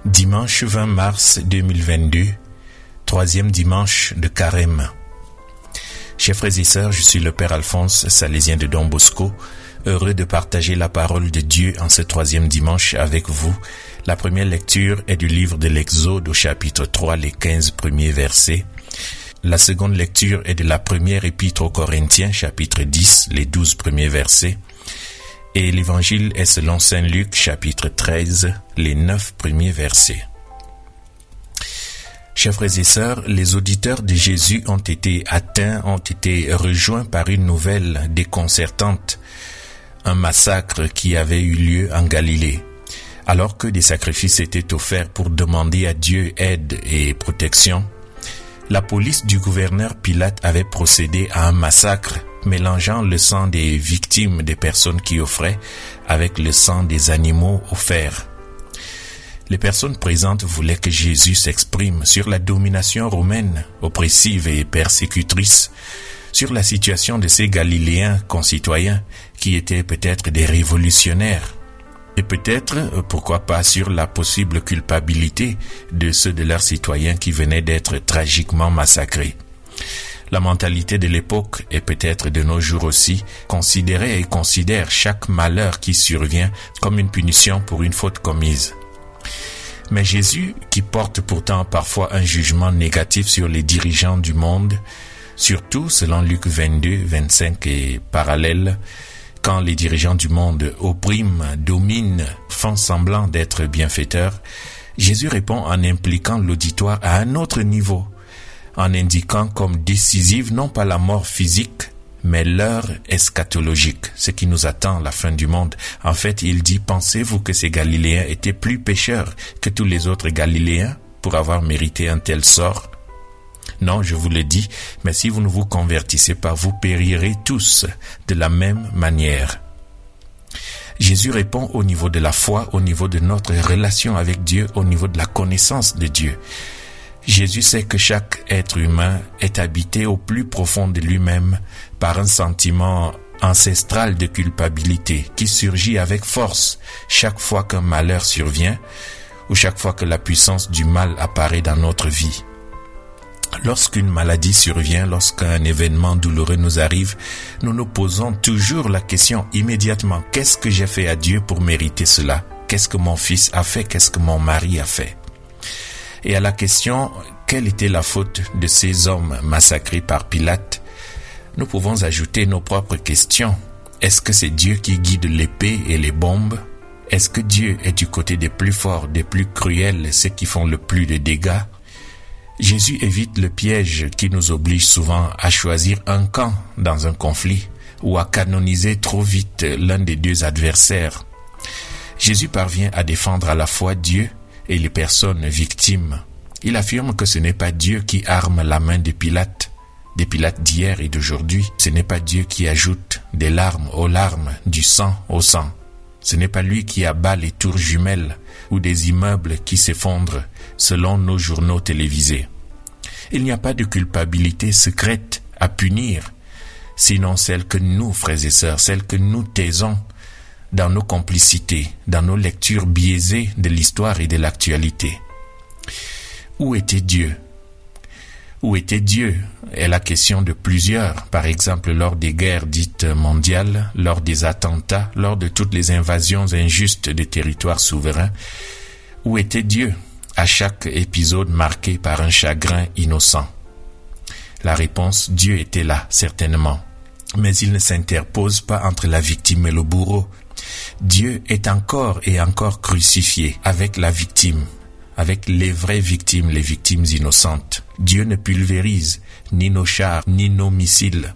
Dimanche 20 mars 2022, troisième dimanche de Carême. Chers frères et sœurs, je suis le Père Alphonse, salésien de Don Bosco, heureux de partager la parole de Dieu en ce troisième dimanche avec vous. La première lecture est du livre de l'Exode au chapitre 3, les 15 premiers versets. La seconde lecture est de la première épître aux Corinthiens, chapitre 10, les 12 premiers versets. Et l'évangile est selon Saint Luc, chapitre 13, les 9 premiers versets. Chers frères et sœurs, les auditeurs de Jésus ont été rejoints par une nouvelle déconcertante, un massacre qui avait eu lieu en Galilée. Alors que des sacrifices étaient offerts pour demander à Dieu aide et protection, la police du gouverneur Pilate avait procédé à un massacre, mélangeant le sang des victimes des personnes qui offraient avec le sang des animaux offerts. Les personnes présentes voulaient que Jésus s'exprime sur la domination romaine, oppressive et persécutrice, sur la situation de ces Galiléens concitoyens qui étaient peut-être des révolutionnaires, et peut-être, pourquoi pas, sur la possible culpabilité de ceux de leurs citoyens qui venaient d'être tragiquement massacrés. La mentalité de l'époque, et peut-être de nos jours aussi, considérait et considère chaque malheur qui survient comme une punition pour une faute commise. Mais Jésus, qui porte pourtant parfois un jugement négatif sur les dirigeants du monde, surtout selon Luc 22, 25 et parallèle, quand les dirigeants du monde oppriment, dominent, font semblant d'être bienfaiteurs, Jésus répond en impliquant l'auditoire à un autre niveau, en indiquant comme décisive non pas la mort physique, mais l'heure eschatologique, ce qui nous attend à la fin du monde. En fait, il dit, pensez-vous que ces Galiléens étaient plus pécheurs que tous les autres Galiléens pour avoir mérité un tel sort? Non, je vous le dis, mais si vous ne vous convertissez pas, vous périrez tous de la même manière. Jésus répond au niveau de la foi, au niveau de notre relation avec Dieu, au niveau de la connaissance de Dieu. Jésus sait que chaque être humain est habité au plus profond de lui-même par un sentiment ancestral de culpabilité qui surgit avec force chaque fois qu'un malheur survient ou chaque fois que la puissance du mal apparaît dans notre vie. Lorsqu'une maladie survient, lorsqu'un événement douloureux nous arrive, nous nous posons toujours la question immédiatement, qu'est-ce que j'ai fait à Dieu pour mériter cela? Qu'est-ce que mon fils a fait? Qu'est-ce que mon mari a fait? Et à la question, quelle était la faute de ces hommes massacrés par Pilate? Nous pouvons ajouter nos propres questions. Est-ce que c'est Dieu qui guide l'épée et les bombes? Est-ce que Dieu est du côté des plus forts, des plus cruels, ceux qui font le plus de dégâts? Jésus évite le piège qui nous oblige souvent à choisir un camp dans un conflit ou à canoniser trop vite l'un des deux adversaires. Jésus parvient à défendre à la fois Dieu et les personnes victimes. Il affirme que ce n'est pas Dieu qui arme la main des Pilates d'hier et d'aujourd'hui. Ce n'est pas Dieu qui ajoute des larmes aux larmes, du sang au sang. Ce n'est pas lui qui abat les tours jumelles ou des immeubles qui s'effondrent selon nos journaux télévisés. Il n'y a pas de culpabilité secrète à punir, sinon celle que nous, frères et sœurs, celle que nous taisons dans nos complicités, dans nos lectures biaisées de l'histoire et de l'actualité. Où était Dieu? Où était Dieu est la question de plusieurs, par exemple lors des guerres dites mondiales, lors des attentats, lors de toutes les invasions injustes des territoires souverains. Où était Dieu à chaque épisode marqué par un chagrin innocent? La réponse, Dieu était là, certainement. Mais il ne s'interpose pas entre la victime et le bourreau. Dieu est encore et encore crucifié avec la victime, avec les vraies victimes, les victimes innocentes. Dieu ne pulvérise ni nos chars, ni nos missiles.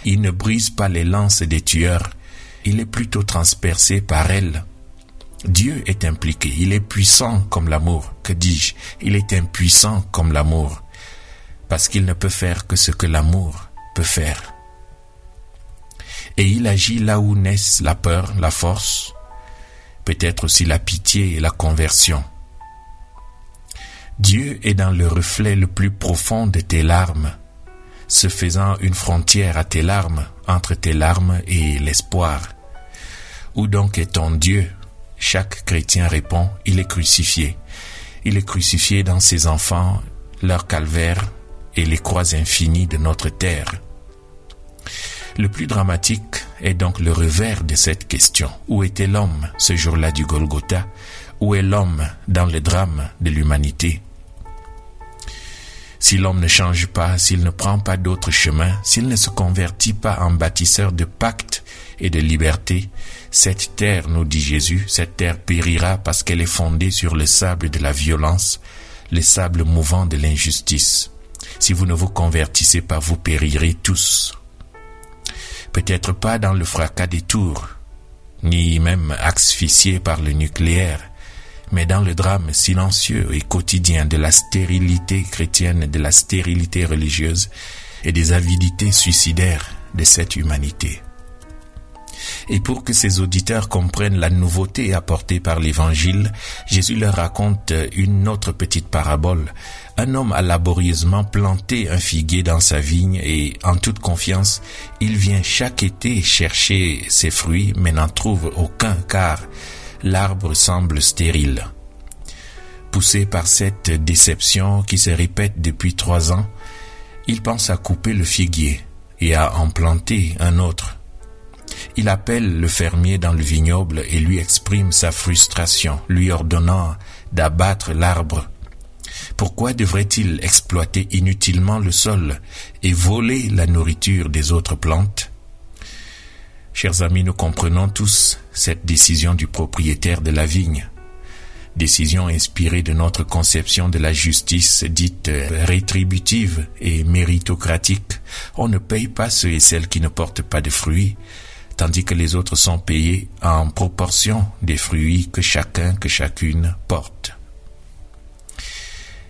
Il ne brise pas les lances des tueurs. Il est plutôt transpercé par elles. Dieu est impliqué. Il est puissant comme l'amour. Que dis-je? Il est impuissant comme l'amour. Parce qu'il ne peut faire que ce que l'amour peut faire. Et il agit là où naissent la peur, la force, peut-être aussi la pitié et la conversion. Dieu est dans le reflet le plus profond de tes larmes, se faisant une frontière à tes larmes, entre tes larmes et l'espoir. Où donc est ton Dieu? Chaque chrétien répond, il est crucifié. Il est crucifié dans ses enfants, leur calvaire et les croix infinies de notre terre. Le plus dramatique est donc le revers de cette question. Où était l'homme ce jour-là du Golgotha? Où est l'homme dans le drame de l'humanité? Si l'homme ne change pas, s'il ne prend pas d'autre chemin, s'il ne se convertit pas en bâtisseur de pactes et de liberté, cette terre, nous dit Jésus, cette terre périra parce qu'elle est fondée sur le sable de la violence, le sable mouvant de l'injustice. Si vous ne vous convertissez pas, vous périrez tous. Peut-être pas dans le fracas des tours, ni même asphyxiés par le nucléaire, mais dans le drame silencieux et quotidien de la stérilité chrétienne, de la stérilité religieuse et des avidités suicidaires de cette humanité. Et pour que ses auditeurs comprennent la nouveauté apportée par l'Évangile, Jésus leur raconte une autre petite parabole. Un homme a laborieusement planté un figuier dans sa vigne et, en toute confiance, il vient chaque été chercher ses fruits, mais n'en trouve aucun car l'arbre semble stérile. Poussé par cette déception qui se répète depuis 3 ans, il pense à couper le figuier et à en planter un autre. Il appelle le fermier dans le vignoble et lui exprime sa frustration, lui ordonnant d'abattre l'arbre. Pourquoi devrait-il exploiter inutilement le sol et voler la nourriture des autres plantes? Chers amis, nous comprenons tous cette décision du propriétaire de la vigne. Décision inspirée de notre conception de la justice dite rétributive et méritocratique. On ne paye pas ceux et celles qui ne portent pas de fruits, tandis que les autres sont payés en proportion des fruits que chacun, que chacune porte.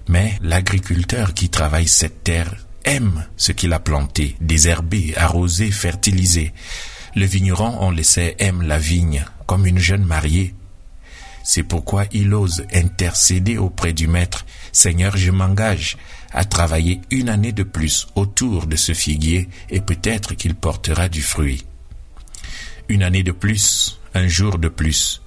Mais l'agriculteur qui travaille cette terre aime ce qu'il a planté, désherbé, arrosé, fertilisé. Le vigneron, on le sait, aime la vigne, comme une jeune mariée. C'est pourquoi il ose intercéder auprès du maître. « Seigneur, je m'engage à travailler 1 année de plus autour de ce figuier et peut-être qu'il portera du fruit. » 1 année de plus, 1 jour de plus,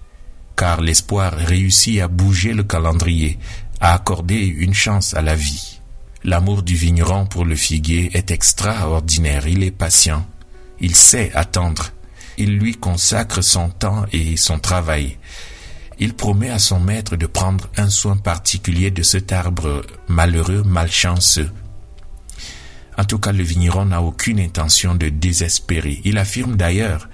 car l'espoir réussit à bouger le calendrier, à accorder une chance à la vie. L'amour du vigneron pour le figuier est extraordinaire, il est patient. Il sait attendre. Il lui consacre son temps et son travail. Il promet à son maître de prendre un soin particulier de cet arbre malheureux, malchanceux. En tout cas, le vigneron n'a aucune intention de désespérer. Il affirme d'ailleurs,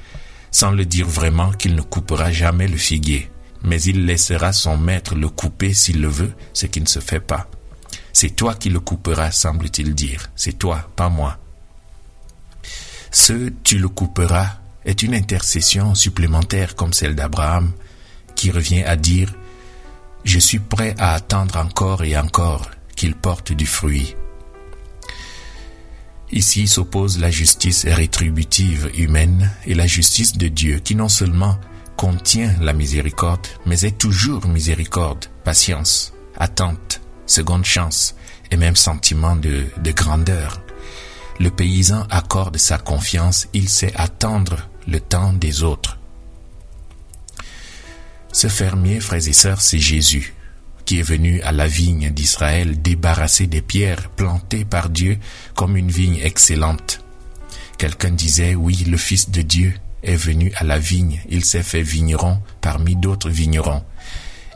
sans le dire vraiment, qu'il ne coupera jamais le figuier. Mais il laissera son maître le couper s'il le veut, ce qui ne se fait pas. C'est toi qui le couperas, semble-t-il dire. C'est toi, pas moi. Ce « tu le couperas » est une intercession supplémentaire comme celle d'Abraham qui revient à dire « Je suis prêt à attendre encore et encore qu'il porte du fruit ». Ici s'oppose la justice rétributive humaine et la justice de Dieu qui non seulement contient la miséricorde, mais est toujours miséricorde, patience, attente, seconde chance et même sentiment de grandeur. Le paysan accorde sa confiance, il sait attendre le temps des autres. Ce fermier, frères et sœurs, c'est Jésus, qui est venu à la vigne d'Israël débarrassé des pierres plantées par Dieu comme une vigne excellente. Quelqu'un disait, oui, le Fils de Dieu est venu à la vigne, il s'est fait vigneron parmi d'autres vignerons.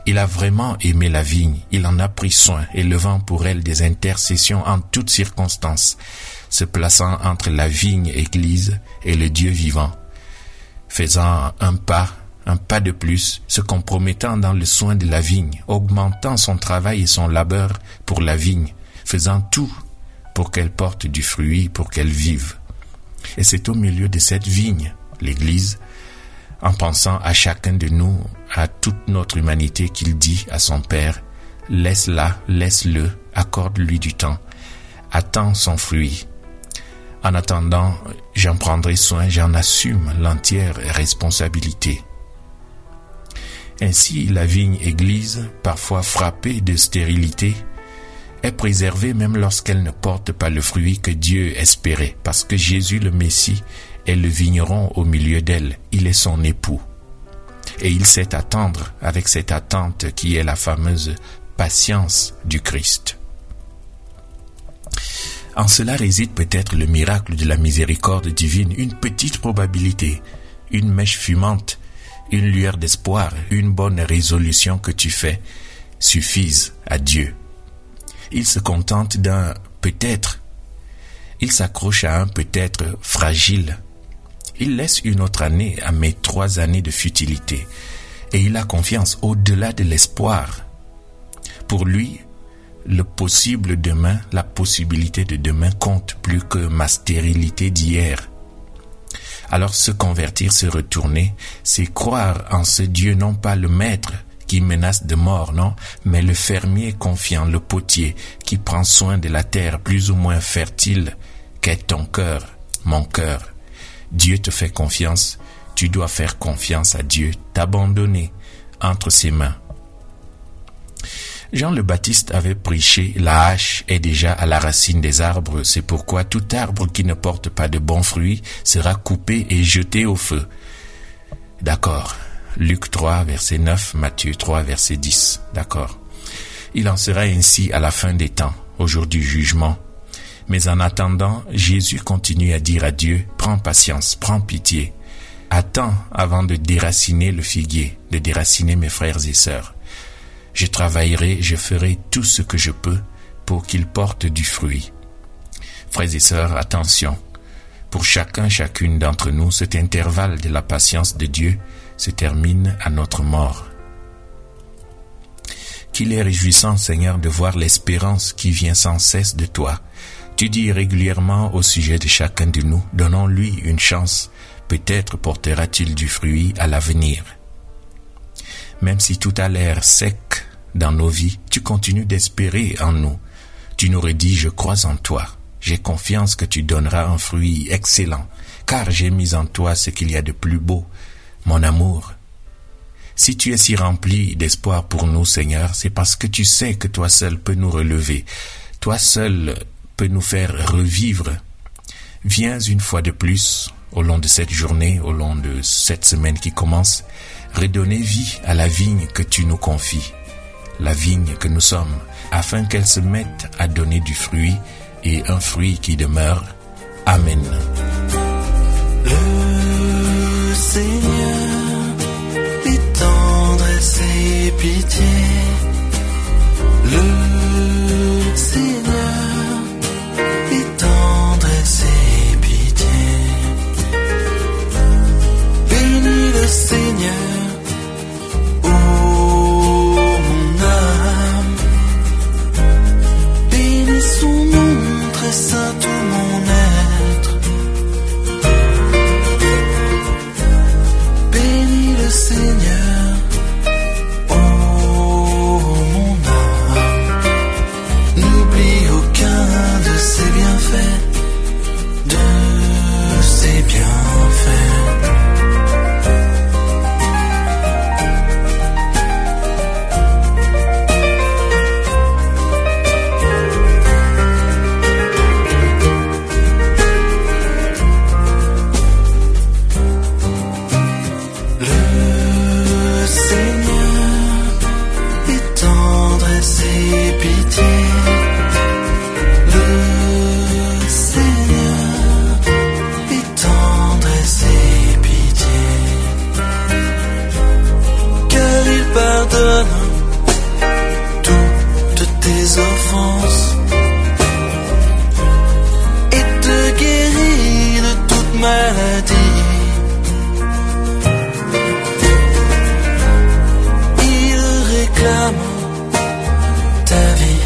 Il a vraiment aimé la vigne, il en a pris soin, élevant pour elle des intercessions en toutes circonstances, se plaçant entre la vigne église et le Dieu vivant, faisant un pas de plus, se compromettant dans le soin de la vigne, augmentant son travail et son labeur pour la vigne, faisant tout pour qu'elle porte du fruit, pour qu'elle vive. Et c'est au milieu de cette vigne, l'Église, en pensant à chacun de nous, à toute notre humanité, qu'il dit à son Père, « Laisse-la, laisse-le, accorde-lui du temps, attends son fruit. En attendant, j'en prendrai soin, j'en assume l'entière responsabilité. » Ainsi, la vigne église, parfois frappée de stérilité, est préservée même lorsqu'elle ne porte pas le fruit que Dieu espérait, parce que Jésus le Messie est le vigneron au milieu d'elle, il est son époux. Et il sait attendre avec cette attente qui est la fameuse patience du Christ. En cela réside peut-être le miracle de la miséricorde divine, une petite probabilité, une mèche fumante, une lueur d'espoir, une bonne résolution que tu fais suffisent à Dieu. Il se contente d'un peut-être. Il s'accroche à un peut-être fragile. Il laisse une autre année à mes 3 années de futilité. Et il a confiance au-delà de l'espoir. Pour lui, le possible demain, la possibilité de demain compte plus que ma stérilité d'hier. Alors se convertir, se retourner, c'est croire en ce Dieu, non pas le maître qui menace de mort, non, mais le fermier confiant, le potier qui prend soin de la terre plus ou moins fertile qu'est ton cœur, mon cœur. Dieu te fait confiance, tu dois faire confiance à Dieu, t'abandonner entre ses mains. Jean le Baptiste avait prêché, la hache est déjà à la racine des arbres, c'est pourquoi tout arbre qui ne porte pas de bons fruits sera coupé et jeté au feu. D'accord. Luc 3, verset 9, Matthieu 3, verset 10. D'accord. Il en sera ainsi à la fin des temps, au jour du jugement. Mais en attendant, Jésus continue à dire à Dieu, prends patience, prends pitié. Attends avant de déraciner le figuier, de déraciner mes frères et sœurs. Je travaillerai, je ferai tout ce que je peux pour qu'il porte du fruit. Frères et sœurs, attention. Pour chacune d'entre nous, cet intervalle de la patience de Dieu se termine à notre mort. Qu'il est réjouissant, Seigneur, de voir l'espérance qui vient sans cesse de toi. Tu dis régulièrement au sujet de chacun de nous, donnons-lui une chance. Peut-être portera-t-il du fruit à l'avenir. Même si tout a l'air sec dans nos vies, tu continues d'espérer en nous. Tu nous redis, je crois en toi. J'ai confiance que tu donneras un fruit excellent, car j'ai mis en toi ce qu'il y a de plus beau, mon amour. Si tu es si rempli d'espoir pour nous, Seigneur, c'est parce que tu sais que toi seul peux nous relever. Toi seul peux nous faire revivre. Viens une fois de plus, au long de cette journée, au long de cette semaine qui commence, redonner vie à la vigne que tu nous confies, la vigne que nous sommes, afin qu'elle se mette à donner du fruit et un fruit qui demeure. Amen. Le Seigneur est tendresse et pitié. Le Seigneur est tendresse et pitié. Bénis le Seigneur. Saint tout mon être, bénis le Seigneur, ô mon âme, n'oublie aucun de ses bienfaits, de ses bienfaits. Ta vie.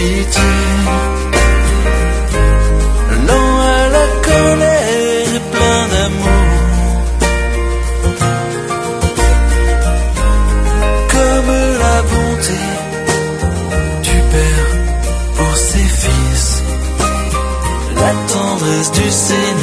pitié. Lent à la colère et plein d'amour. Comme la bonté du Père pour ses fils. La tendresse du Seigneur